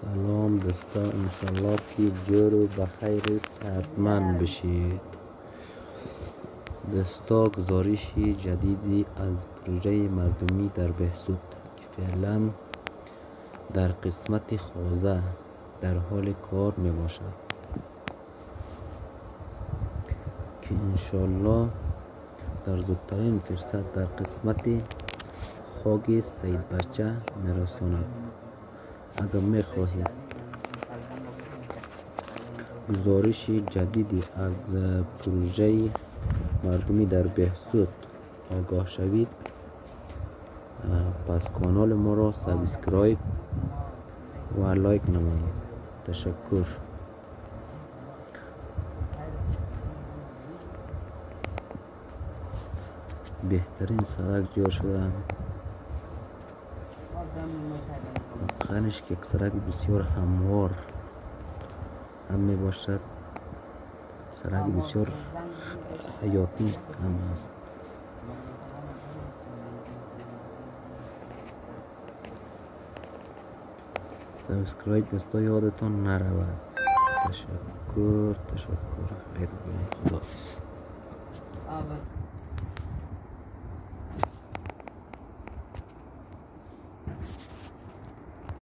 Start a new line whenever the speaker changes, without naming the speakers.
سلام دوستا، انشالله که جور و بخیر صحتمند بشید. دوستا، گزارش جدیدی از پروژه مردمی در بهسود که فعلا در قسمت خوازه در حال کار می باشد که انشالله در زودترین فرصت در قسمت خاک سید بچه می رساند. اگر می خواهید گزارش جدیدی از پروژه مردمی در بهسود آگاه شوید، پس کانال ما را سابسکرایب و لایک نمایید. تشکر. بهترین سرک جا شده، خانش که سرک بسیار هموار هم می باشد، سرک بسیار حیاتی هم است. سابسکرایب دوستا یادتان نرود. تشکر. خیر، خداحافظ.